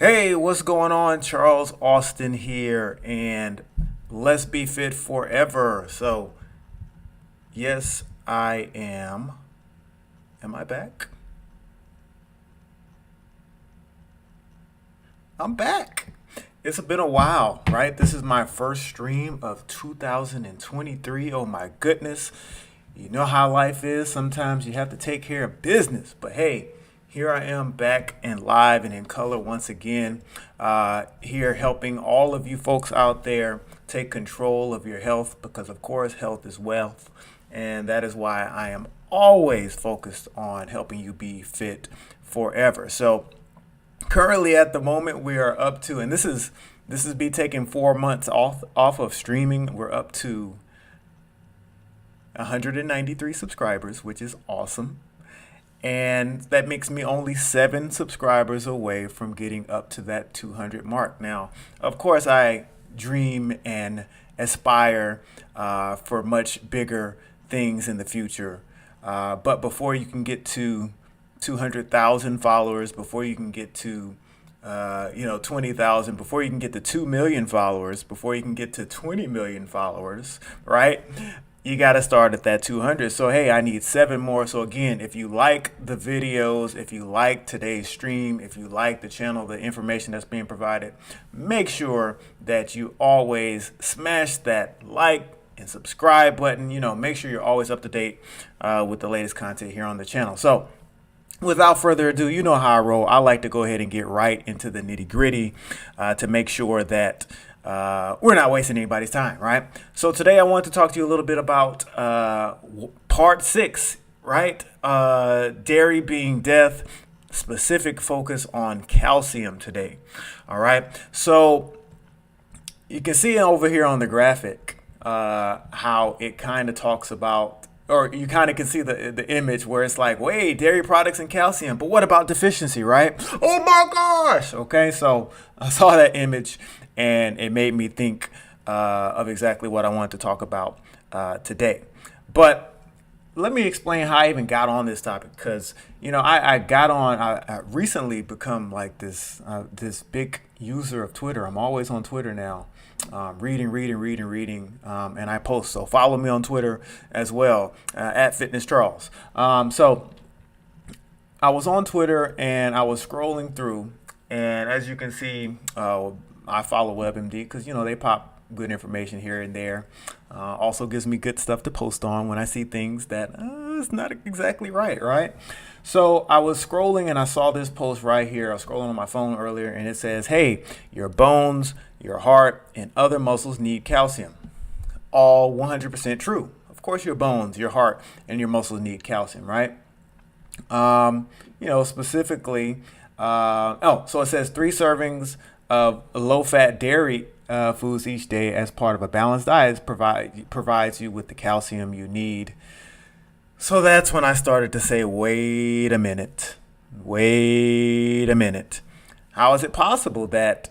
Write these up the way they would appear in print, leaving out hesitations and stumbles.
Hey, what's going on? Charles Austin here, and let's be fit forever. So, yes, I am. Am I back? I'm back. It's been a while, right? This is my first stream of 2023. Oh my goodness. You know how life is. Sometimes you have to take care of business. But hey, here I am back and live and in color once again. Here helping all of you folks out there take control of your health because, of course, health is wealth. And that is why I am always focused on helping you be fit forever. So, currently at the moment we are up to, and this is be taking 4 months off of streaming. We're up to 193 subscribers, which is awesome. And that makes me only 7 subscribers away from getting up to that 200 mark. Now, of course, I dream and aspire for much bigger things in the future. But before you can get to 200,000 followers, before you can get to 20,000, before you can get to 2 million followers, before you can get to 20 million followers, right? You got to start at that 200. So, hey, I need 7 more. So, again, if you like the videos, if you like today's stream, if you like the channel, the information that's being provided, make sure that you always smash that like and subscribe button. Make sure you're always up to date with the latest content here on the channel. So, without further ado, you know how I roll. I like to go ahead and get right into the nitty gritty to make sure that we're not wasting anybody's time, right? So today I want to talk to you a little bit about part 6, right? Dairy being death, specific focus on calcium today. All right. So you can see over here on the graphic how it kind of talks about, or you kind of can see the image where it's like, wait, dairy products and calcium, but what about deficiency, right? Oh my gosh. Okay, so I saw that image and it made me think of exactly what I wanted to talk about today. But let me explain how I even got on this topic, because I recently become like this big user of Twitter. I'm always on Twitter now, reading, and I post. So follow me on Twitter as well, at Fitness Charles. So I was on Twitter and I was scrolling through, and as you can see, I follow WebMD because they pop good information here and there. Also gives me good stuff to post on when I see things that it's not exactly right? So I was scrolling and I saw this post right here. I was scrolling on my phone earlier and it says, hey, your bones, your heart, and other muscles need calcium. All 100% true. Of course, your bones, your heart, and your muscles need calcium, right? Specifically, so it says 3 servings of low-fat dairy foods each day as part of a balanced diet provides you with the calcium you need. So that's when I started to say, wait a minute. How is it possible that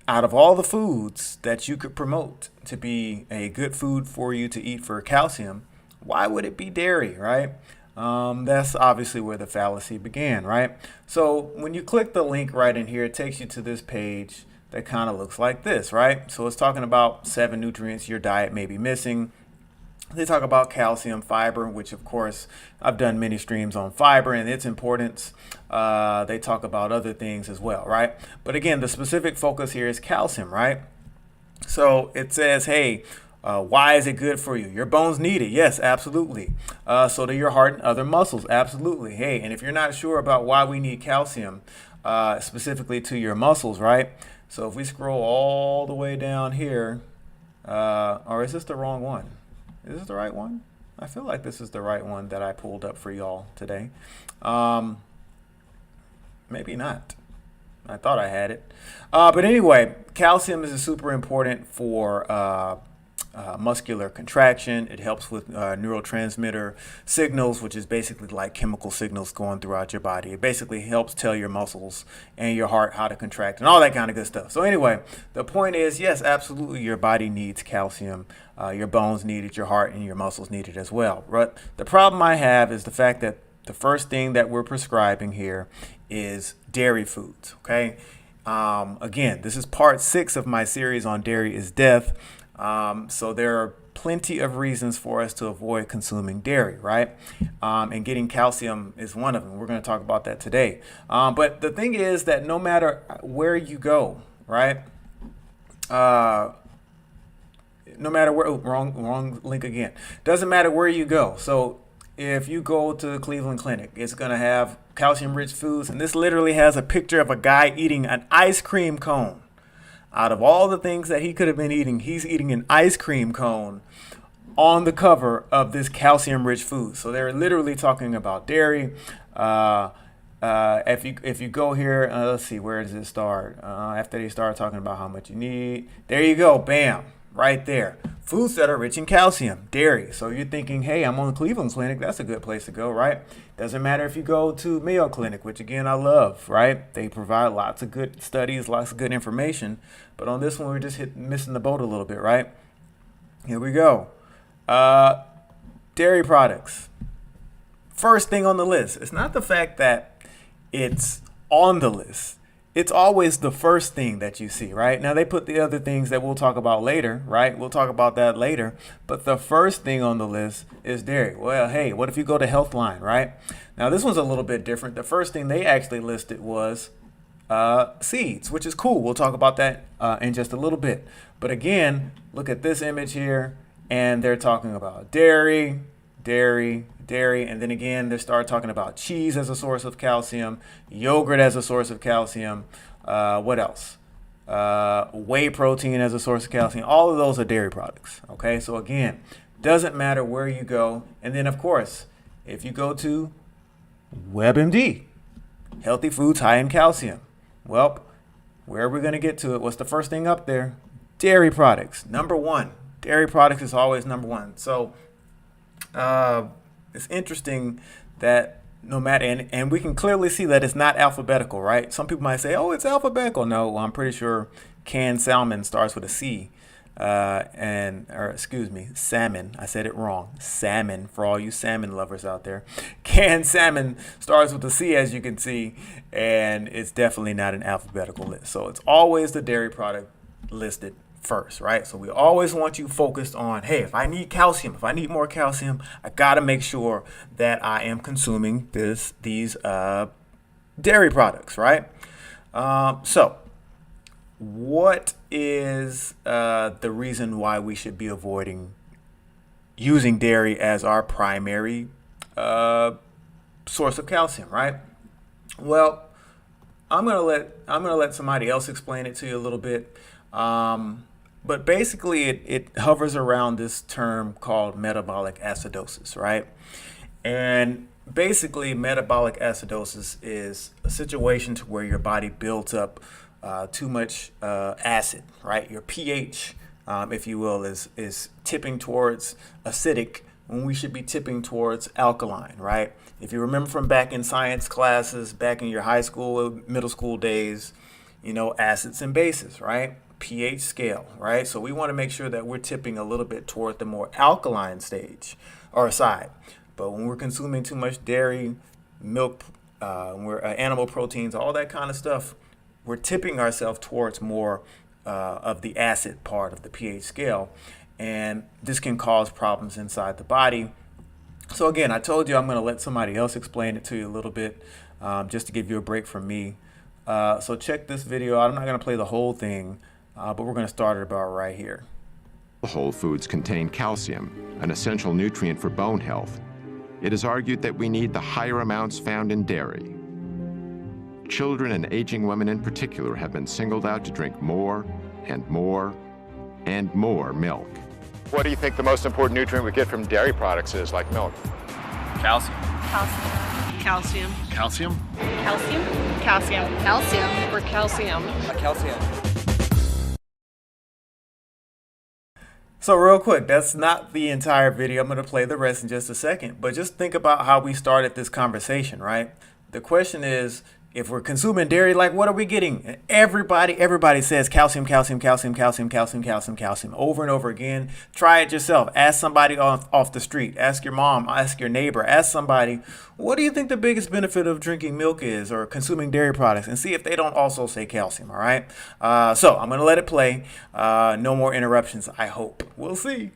out of all the foods that you could promote to be a good food for you to eat for calcium, why would it be dairy, right? That's obviously where the fallacy began, right? So when you click the link right in here, it takes you to this page that kind of looks like this, right? So it's talking about 7 nutrients your diet may be missing. They talk about calcium, fiber, which of course I've done many streams on fiber and its importance. They talk about other things as well, right? But again, the specific focus here is calcium, right? So it says, hey, why is it good for you? Your bones need it. Yes, absolutely. So do your heart and other muscles. Absolutely. Hey, and if you're not sure about why we need calcium, specifically to your muscles, right? So if we scroll all the way down here, or is this the wrong one? Is this the right one? I feel like this is the right one that I pulled up for y'all today. Maybe not. I thought I had it. But anyway, calcium is super important for muscular contraction. It helps with neurotransmitter signals, which is basically like chemical signals going throughout your body. It basically helps tell your muscles and your heart how to contract and all that kind of good stuff. So anyway, the point is, yes, absolutely, your body needs calcium. Your bones need it, your heart and your muscles need it as well. But the problem I have is the fact that the first thing that we're prescribing here is dairy foods, okay? Again, this is part 6 of my series on dairy is death. So there are plenty of reasons for us to avoid consuming dairy, right? And getting calcium is one of them. We're going to talk about that today. But the thing is that no matter where you go, right? No matter where, wrong link again. Doesn't matter where you go. So if you go to the Cleveland Clinic, it's going to have calcium-rich foods. And this literally has a picture of a guy eating an ice cream cone. Out of all the things that he could have been eating, he's eating an ice cream cone on the cover of this calcium-rich food. So they're literally talking about dairy. If you go here, let's see, where does it start? After they start talking about how much you need, there you go, bam, right there. Foods that are rich in calcium, dairy. So you're thinking, hey, I'm on the Cleveland Clinic. That's a good place to go, right? Doesn't matter if you go to Mayo Clinic, which again I love, right? They provide lots of good studies, lots of good information. But on this one, we're just missing the boat a little bit, right? Here we go. Dairy products. First thing on the list. It's not the fact that it's on the list. It's always the first thing that you see, right? Now, they put the other things that we'll talk about later, right? We'll talk about that later. But the first thing on the list is dairy. Well, hey, what if you go to Healthline, right? Now, this one's a little bit different. The first thing they actually listed was seeds, which is cool. We'll talk about that in just a little bit. But again, look at this image here, and they're talking about dairy, and then again they start talking about cheese as a source of calcium, yogurt as a source of calcium, what else? Whey protein as a source of calcium. All of those are dairy products. Okay, so again, doesn't matter where you go. And then of course, if you go to WebMD, healthy foods high in calcium, well, where are we going to get to it? What's the first thing up there? Dairy products, number one. Dairy products is always number one. So it's interesting that no matter, and we can clearly see that it's not alphabetical, right? Some people might say, oh, it's alphabetical. No, well, I'm pretty sure canned salmon starts with a C, salmon. I said it wrong. Salmon, for all you salmon lovers out there. Canned salmon starts with a C, as you can see, and it's definitely not an alphabetical list. So it's always the dairy product listed first, right? So we always want you focused on, hey, if I need calcium, if I need more calcium, I got to make sure that I am consuming these dairy products, right? So what is the reason why we should be avoiding using dairy as our primary source of calcium, right? Well, I'm gonna let somebody else explain it to you a little bit. But basically, it hovers around this term called metabolic acidosis, right? And basically, metabolic acidosis is a situation to where your body builds up too much acid, right? Your pH, if you will, is tipping towards acidic when we should be tipping towards alkaline, right? If you remember from back in science classes, back in your high school, middle school days, you know, acids and bases, right? pH scale, right? So we want to make sure that we're tipping a little bit toward the more alkaline stage or side. But when we're consuming too much dairy, milk, animal proteins, all that kind of stuff, we're tipping ourselves towards more of the acid part of the pH scale. And this can cause problems inside the body. So again, I told you I'm going to let somebody else explain it to you a little bit, just to give you a break from me. So check this video out. I'm not going to play the whole thing. But we're going to start it about right here. Whole foods contain calcium, an essential nutrient for bone health. It is argued that we need the higher amounts found in dairy. Children and aging women in particular have been singled out to drink more and more and more milk. What do you think the most important nutrient we get from dairy products is, like milk? Calcium. Calcium. Calcium. Calcium. Calcium. Calcium. For calcium. Calcium. So real quick, that's not the entire video. I'm going to play the rest in just a second. But just think about how we started this conversation, right? The question is, If we're consuming dairy, like what are we getting? Everybody says calcium, calcium, calcium, calcium, calcium, calcium, calcium over and over again. Try it yourself. Ask somebody off the street. Ask your mom. Ask your neighbor. Ask somebody, what do you think the biggest benefit of drinking milk is or consuming dairy products? And see if they don't also say calcium, all right? So I'm going to let it play. No more interruptions, I hope. We'll see.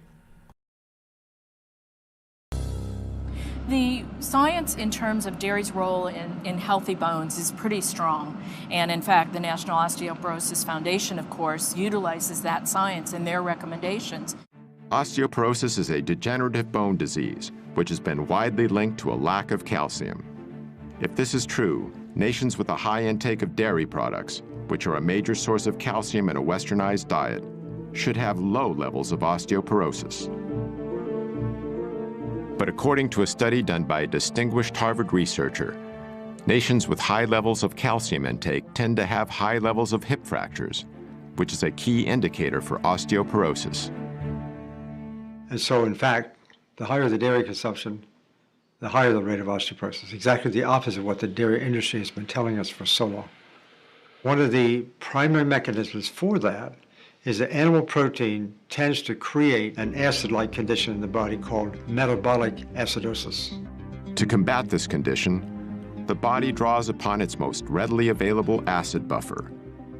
The science in terms of dairy's role in healthy bones is pretty strong. And in fact, the National Osteoporosis Foundation, of course, utilizes that science in their recommendations. Osteoporosis is a degenerative bone disease, which has been widely linked to a lack of calcium. If this is true, nations with a high intake of dairy products, which are a major source of calcium in a westernized diet, should have low levels of osteoporosis. But according to a study done by a distinguished Harvard researcher, nations with high levels of calcium intake tend to have high levels of hip fractures, which is a key indicator for osteoporosis. And so, in fact, the higher the dairy consumption, the higher the rate of osteoporosis. Exactly the opposite of what the dairy industry has been telling us for so long. One of the primary mechanisms for that is that animal protein tends to create an acid-like condition in the body called metabolic acidosis. To combat this condition, the body draws upon its most readily available acid buffer,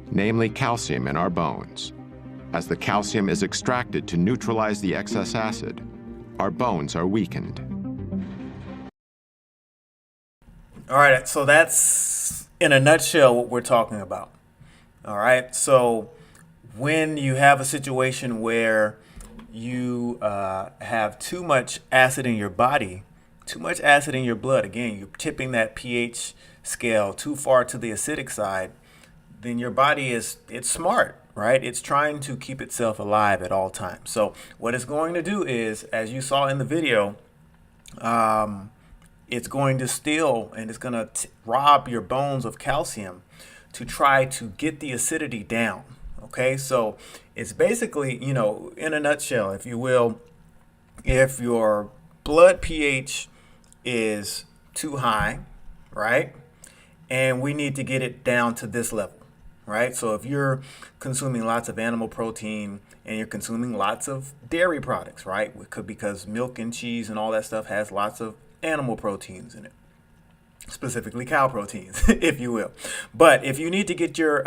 namely calcium in our bones. As the calcium is extracted to neutralize the excess acid, our bones are weakened. All right, so that's in a nutshell what we're talking about. All right, so when you have a situation where you have too much acid in your body, too much acid in your blood, again, you're tipping that pH scale too far to the acidic side, then your body it's smart, right? It's trying to keep itself alive at all times. So what it's going to do is, as you saw in the video, it's going to steal and it's going to rob your bones of calcium to try to get the acidity down. Okay, so it's basically, in a nutshell, if you will, if your blood pH is too high, right, and we need to get it down to this level, right? So if you're consuming lots of animal protein and you're consuming lots of dairy products, right, because milk and cheese and all that stuff has lots of animal proteins in it, specifically cow proteins, if you will. But if you need to get your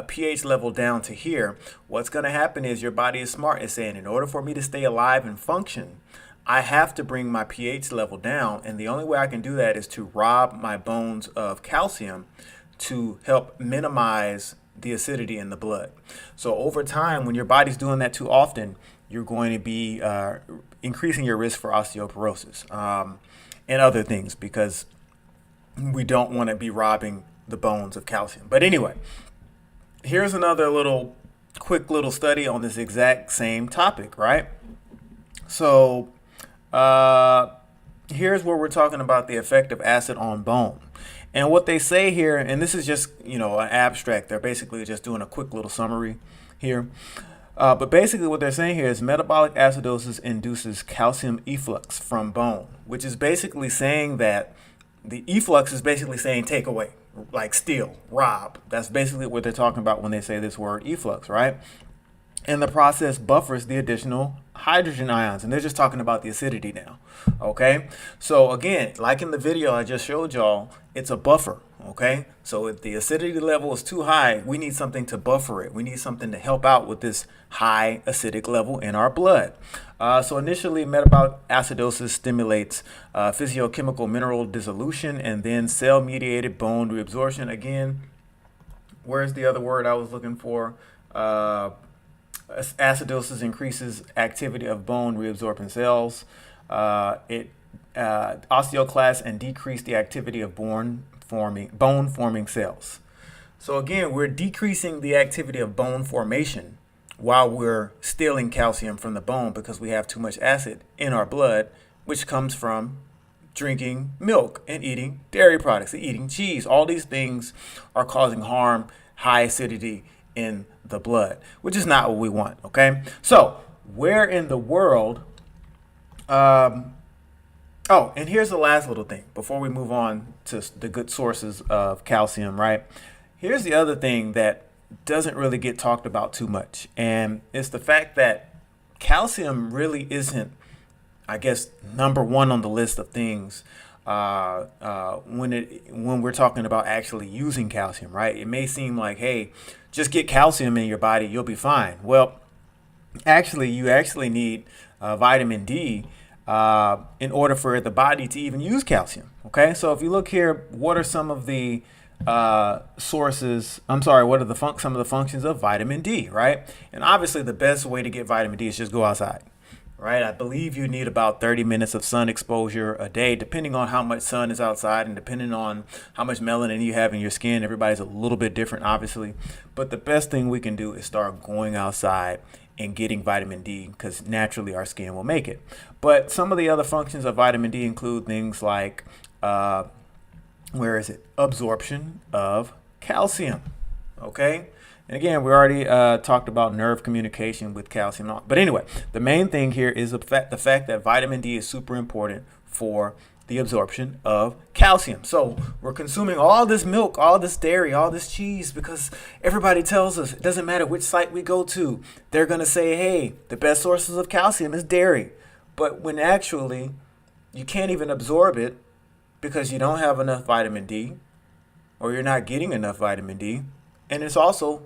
pH level down to here, what's going to happen is your body is smart. It's saying, in order for me to stay alive and function, I have to bring my pH level down. And the only way I can do that is to rob my bones of calcium to help minimize the acidity in the blood. So over time, when your body's doing that too often, you're going to be increasing your risk for osteoporosis and other things, because we don't want to be robbing the bones of calcium. But anyway, here's another quick little study on this exact same topic, right? So here's where we're talking about the effect of acid on bone. And what they say here, and this is just, an abstract. They're basically just doing a quick little summary here. But basically what they're saying here is metabolic acidosis induces calcium efflux from bone, which is basically saying that the efflux is basically saying take away, like steal, rob. That's basically what they're talking about when they say this word efflux, right? And the process buffers the additional hydrogen ions. And they're just talking about the acidity now, okay? So again, like in the video I just showed y'all, it's a buffer, okay? So if the acidity level is too high, we need something to buffer it. We need something to help out with this high acidic level in our blood. So initially, metabolic acidosis stimulates physiochemical mineral dissolution and then cell-mediated bone reabsorption. Again, where's the other word I was looking for? Acidosis increases activity of bone reabsorbing cells. It osteoclasts and decrease the activity of bone forming cells. So again, we're decreasing the activity of bone formation while we're stealing calcium from the bone because we have too much acid in our blood, which comes from drinking milk and eating dairy products and eating cheese. All these things are causing harm, high acidity in the blood, which is not what we want, okay? So where in the world Oh, and here's the last little thing before we move on to the good sources of calcium, right? Here's the other thing that doesn't really get talked about too much, and it's the fact that calcium really isn't, I guess, number one on the list of things when we're talking about actually using calcium, right? It may seem like, hey, just get calcium in your body, you'll be fine. Well, actually, you actually need vitamin D in order for the body to even use calcium. Okay, so if you look here, what are some of the sources? I'm sorry, what are some of the functions of vitamin D, right? And obviously, the best way to get vitamin D is just go outside. Right, I believe you need about 30 minutes of sun exposure a day, depending on how much sun is outside and depending on how much melanin you have in your skin. Everybody's a little bit different, obviously. But the best thing we can do is start going outside and getting vitamin D, because naturally our skin will make it. But some of the other functions of vitamin D include things like, absorption of calcium. Okay. And again, we already talked about nerve communication with calcium. But anyway, the main thing here is the fact that vitamin D is super important for the absorption of calcium. So we're consuming all this milk, all this dairy, all this cheese because everybody tells us it doesn't matter which site we go to. They're going to say, hey, the best sources of calcium is dairy. But when actually you can't even absorb it because you don't have enough vitamin D or you're not getting enough vitamin D. And it's also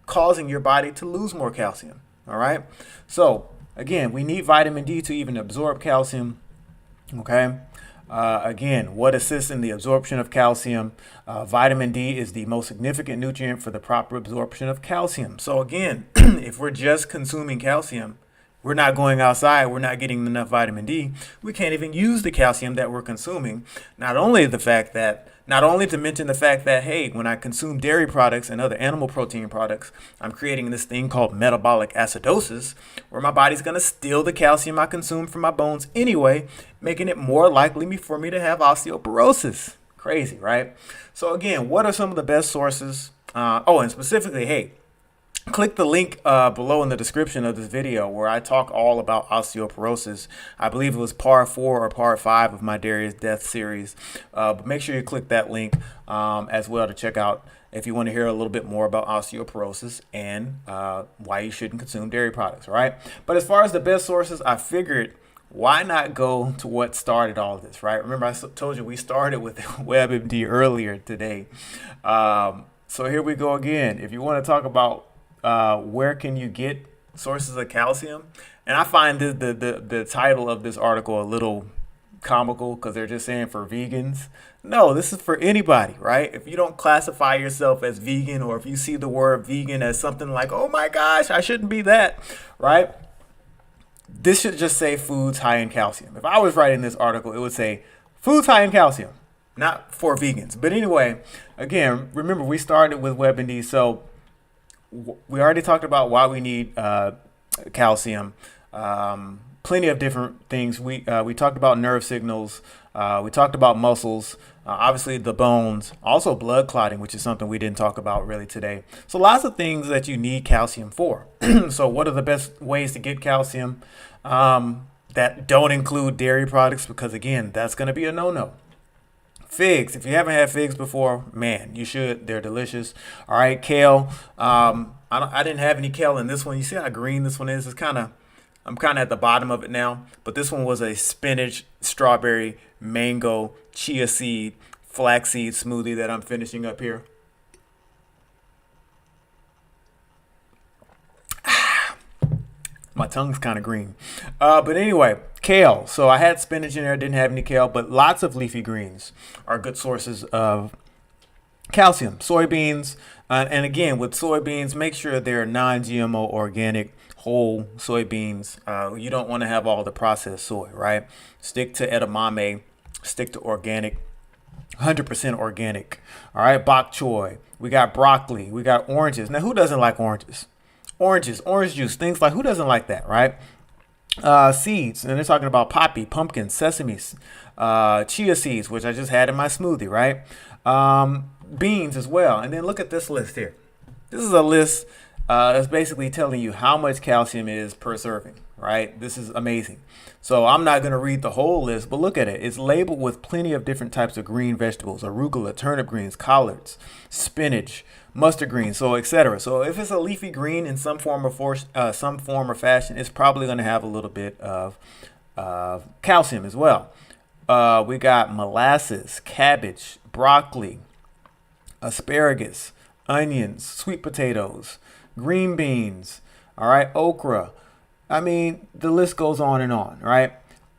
causing your body to lose more calcium. All right. So again, we need vitamin D to even absorb calcium. Okay. Again, what assists in the absorption of calcium? Vitamin D is the most significant nutrient for the proper absorption of calcium. So again, if we're just consuming calcium, we're not going outside, we're not getting enough vitamin D, we can't even use the calcium that we're consuming. Not only to mention the fact that, hey, when I consume dairy products and other animal protein products, I'm creating this thing called metabolic acidosis, where my body's going to steal the calcium I consume from my bones anyway, making it more likely for me to have osteoporosis. Crazy, right? So again, what are some of the best sources? And specifically, hey, click the link below in the description of this video where I talk all about osteoporosis. I believe it was part 4 or part 5 of my Darius Death series. But make sure you click that link as well to check out if you want to hear a little bit more about osteoporosis and why you shouldn't consume dairy products, all right? But as far as the best sources, I figured, why not go to what started all of this, right? Remember, I told you we started with WebMD earlier today. So here we go again. If you want to talk about where can you get sources of calcium? And I find the title of this article a little comical because they're just saying for vegans. No, this is for anybody, right? If you don't classify yourself as vegan, or if you see the word vegan as something like, oh my gosh, I shouldn't be that, right? This should just say foods high in calcium. If I was writing this article, it would say foods high in calcium, not for vegans. But anyway, again, remember we started with WebMD, so we already talked about why we need calcium. Plenty of different things. We talked about nerve signals. We talked about muscles. Obviously the bones. Also blood clotting, which is something we didn't talk about really today. So lots of things that you need calcium for. So what are the best ways to get calcium that don't include dairy products? Because again, that's going to be a no-no. Figs. If you haven't had figs before, man, you should. They're delicious. All right, kale. I didn't have any kale in this one. You see how green this one is? I'm kind of at the bottom of it now. But this one was a spinach, strawberry, mango, chia seed, flaxseed smoothie that I'm finishing up here. My tongue's kind of green. But anyway, kale. So I had spinach in there, didn't have any kale, but lots of leafy greens are good sources of calcium. Soybeans, and again, with soybeans, make sure they're non-GMO, organic, whole soybeans. You don't want to have all the processed soy, right? Stick to edamame, stick to organic, 100% organic. All right, bok choy. We got broccoli. We got oranges. Now, who doesn't like oranges? Oranges, orange juice, things like, who doesn't like that, right? Seeds, and they're talking about poppy, pumpkin, sesame, chia seeds, which I just had in my smoothie, right? Beans as well. And then look at this list here. This is a list that's basically telling you how much calcium is per serving, right? This is amazing. So I'm not going to read the whole list, but look at it. It's labeled with plenty of different types of green vegetables: arugula, turnip greens, collards, spinach, mustard greens, so etc. So if it's a leafy green in some form or fashion, it's probably going to have a little bit of calcium as well. We got molasses, cabbage, broccoli, asparagus, onions, sweet potatoes, green beans, all right, okra. I mean, the list goes on and on, right?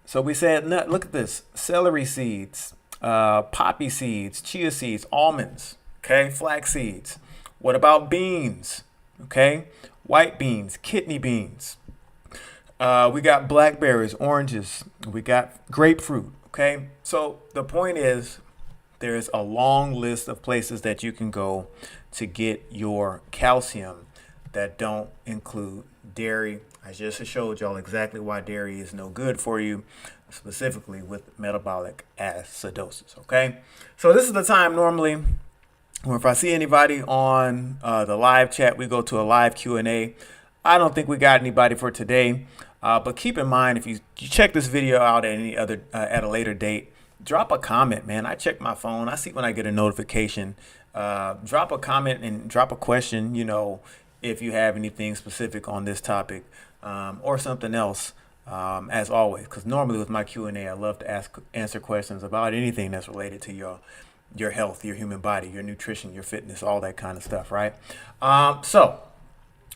So we said, look at this: celery seeds, poppy seeds, chia seeds, almonds, okay, flax seeds. What about beans? Okay, white beans, kidney beans. We got blackberries, oranges. We got grapefruit. Okay, so the point is, there's a long list of places that you can go to get your calcium that don't include dairy. I just showed y'all exactly why dairy is no good for you, specifically with metabolic acidosis. Okay, so this is the time normally where if I see anybody on the live chat, we go to a live Q&A. I don't think we got anybody for today, but keep in mind, if you check this video out at any other at a later date, drop a comment, man. I check my phone. I see when I get a notification. Drop a comment and drop a question, if you have anything specific on this topic or something else, as always. Because normally with my Q&A, I love to answer questions about anything that's related to your health, your human body, your nutrition, your fitness, all that kind of stuff, right? So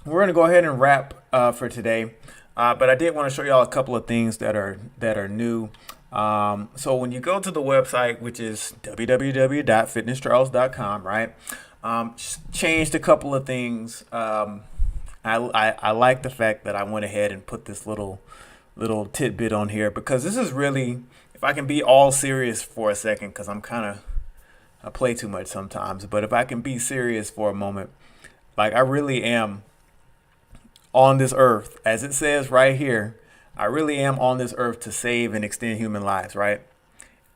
we're going to go ahead and wrap for today. But I did want to show y'all a couple of things that are new. So when you go to the website, which is www.fitnesscharles.com, right? Changed a couple of things. I like the fact that I went ahead and put this little tidbit on here, because this is really, if I can be all serious for a second, because I play too much sometimes, but if I can be serious for a moment, like I really am on this earth, as it says right here, I really am on this earth to save and extend human lives, right?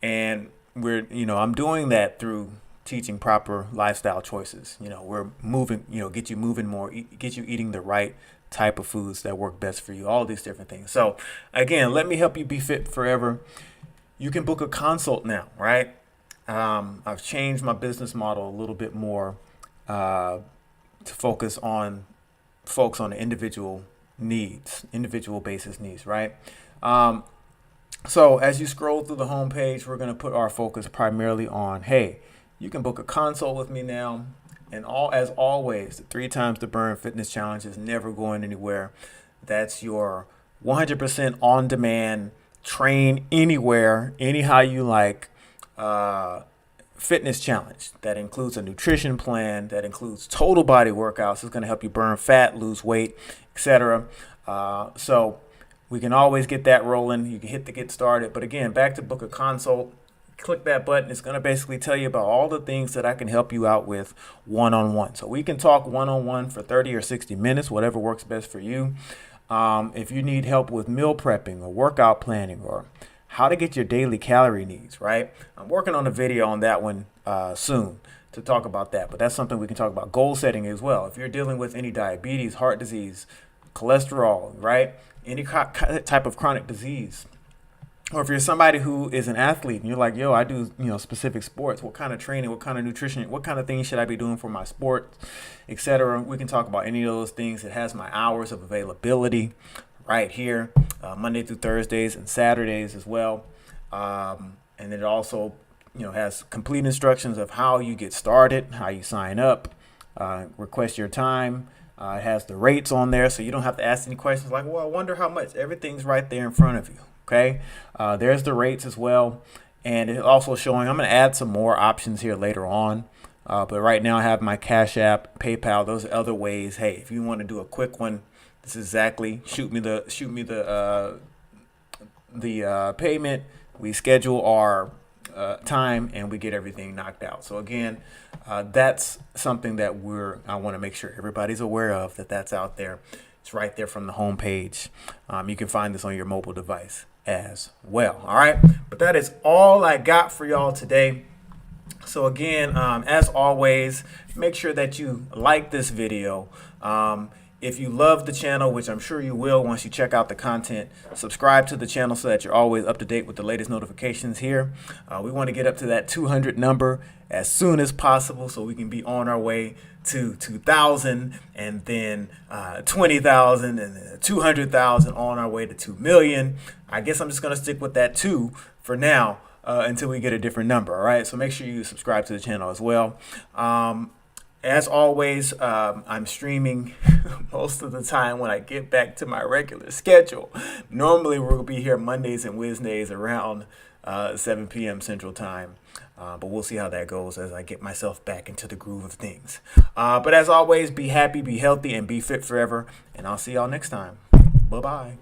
And I'm doing that through teaching proper lifestyle choices. We're moving, get you moving more, get you eating the right type of foods that work best for you, all these different things. So again, let me help you be fit forever. You can book a consult now, right? I've changed my business model a little bit more to focus on folks on the individual basis needs, right? So as you scroll through the homepage, we're going to put our focus primarily on, hey, you can book a consult with me now. And as always, the 3 times the burn fitness challenge is never going anywhere. That's your 100% on demand, train anywhere, anyhow you like, fitness challenge that includes a nutrition plan, that includes total body workouts. It's going to help you burn fat, lose weight, etc. So we can always get that rolling. You can hit the get started. But again, back to book a consult. Click that button. It's going to basically tell you about all the things that I can help you out with one-on-one. So we can talk one-on-one for 30 or 60 minutes, whatever works best for you. If you need help with meal prepping or workout planning or how to get your daily calorie needs, right? I'm working on a video on that one soon to talk about that, but that's something we can talk about. Goal setting as well. If you're dealing with any diabetes, heart disease, cholesterol, right? Any type of chronic disease. Or if you're somebody who is an athlete and you're like, yo, I do, specific sports. What kind of training, what kind of nutrition, what kind of things should I be doing for my sport, etc. We can talk about any of those things. It has my hours of availability right here, Monday through Thursdays and Saturdays as well. And it also, has complete instructions of how you get started, how you sign up, request your time. It has the rates on there, so you don't have to ask any questions like, well, I wonder how much. Everything's right there in front of you. Okay, there's the rates as well, and it's also showing. I'm going to add some more options here later on, but right now I have my Cash App, PayPal. Those are other ways. Hey, if you want to do a quick one, this is exactly shoot me the payment. We schedule our time and we get everything knocked out. So again, that's something that I want to make sure everybody's aware of, that's out there. It's right there from the home page. You can find this on your mobile device as well. All right. But that is all I got for y'all today. So again, as always, make sure that you like this video. If you love the channel, which I'm sure you will once you check out the content, subscribe to the channel so that you're always up to date with the latest notifications here. We want to get up to that 200 number as soon as possible so we can be on our way to 2,000 and then 20,000 and then 200,000 on our way to 2 million. I guess I'm just going to stick with that 2 for now until we get a different number. All right. So make sure you subscribe to the channel as well. As always, I'm streaming most of the time when I get back to my regular schedule. Normally, we'll be here Mondays and Wednesdays around 7 p.m. Central Time. But we'll see how that goes as I get myself back into the groove of things. But as always, be happy, be healthy, and be fit forever. And I'll see y'all next time. Bye-bye.